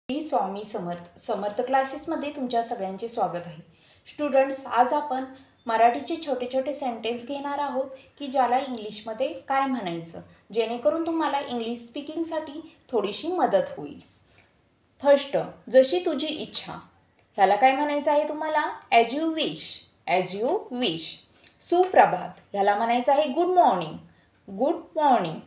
श्री स्वामी समर्थ समर्थ क्लासेसमध्ये तुमच्या सगळ्यांचे स्वागत आहे. स्टुडंट्स, आज आपण मराठीचे छोटे छोटे सेंटेन्स घेणार आहोत की ज्याला इंग्लिशमध्ये काय म्हणायचं, जेणेकरून तुम्हाला इंग्लिश स्पीकिंगसाठी थोडीशी मदत होईल. फर्स्ट, जशी तुझी इच्छा. ह्याला काय म्हणायचं आहे तुम्हाला? As you wish. As you wish. सुप्रभात. ह्याला म्हणायचं आहे गुड मॉर्निंग. Good morning.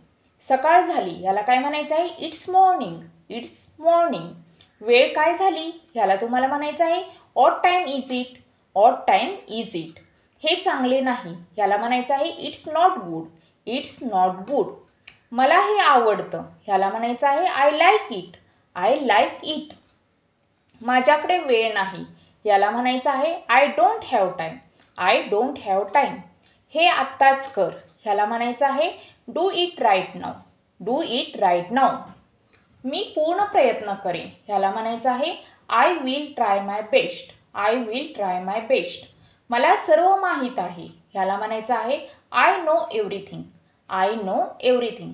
सकाळ झाली. ह्याला काय म्हणायचं आहे? It's morning. It's morning. वेळ काय झाली? ह्याला तुम्हाला म्हणायचं आहे ऑट टाईम इज इट. ऑट टाईम इज इट. हे चांगले नाही. ह्याला म्हणायचं आहे it's not good. It's not good. मला हे आवडतं. ह्याला म्हणायचं आहे I like it. I like it. माझ्याकडे वेळ नाही. याला म्हणायचं आहे I don't have time. I don't have time. हे आत्ताच कर. ह्याला म्हणायचं आहे do it right now. Do it right now. मी पूर्ण प्रयत्न करेन. ह्याला म्हणायचं आहे I will try my best. I will try my best. मला सर्व माहीत आहे. ह्याला म्हणायचं आहे I know everything. I know everything.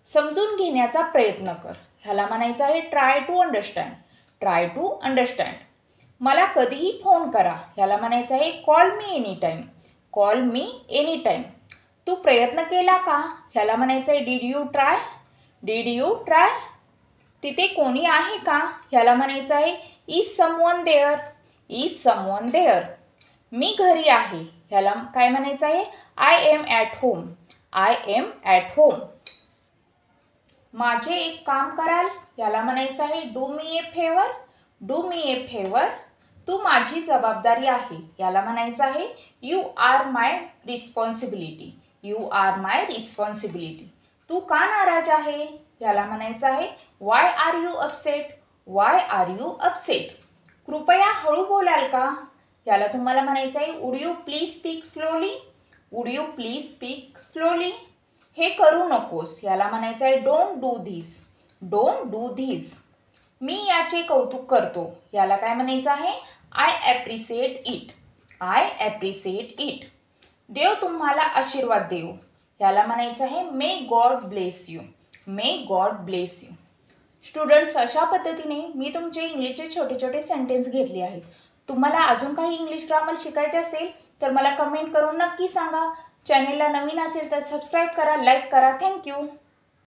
समजून घेण्याचा प्रयत्न कर. ह्याला म्हणायचं आहे try to understand. Try to understand. मला कधीही फोन करा. ह्याला म्हणायचं आहे call me any time. Call me any time. तू प्रयत्न केला का? ह्याला म्हणायचं आहे did you try. Did you try. तिथे कोणी आहे का? ह्याला म्हणायचं आहे is someone there. Is someone there. मी घरी आहे. ह्याला काय म्हणायचं आहे I am at home. I am at home. माझे एक काम कराल. ह्याला म्हणायचं आहे do me a favour. Do me a favour. तू माझी जबाबदारी आहे. याला म्हणायचं आहे you are my responsibility. You are my responsibility. तू का नाराज आहे? याला म्हणायचं आहे why are you upset. Why are you upset. कृपया हळू बोलाल का? याला तुम्हाला म्हणायचं आहे would you please speak slowly. Would you please speak slowly. हे करू नकोस. याला म्हणायचं आहे don't do this. Don't do this. मी याचे कौतुक करतो. याला काय म्हणायचं आहे I appreciate it. I appreciate it. देव तुम्हाला आशीर्वाद देव. याला म्हणायचं आहे may God bless you. May God bless you. Students, अशा पद्धतीने मी तुमचे इंग्लिशचे छोटे छोटे सेंटेन्स घेतले आहेत. तुम्हाला अजून काही इंग्लिश ग्रामर शिकायचे असेल तर मला कमेंट करून नक्की सांगा. चॅनेलला नवीन असेल तर सबस्क्राईब करा, लाईक करा. थँक्यू.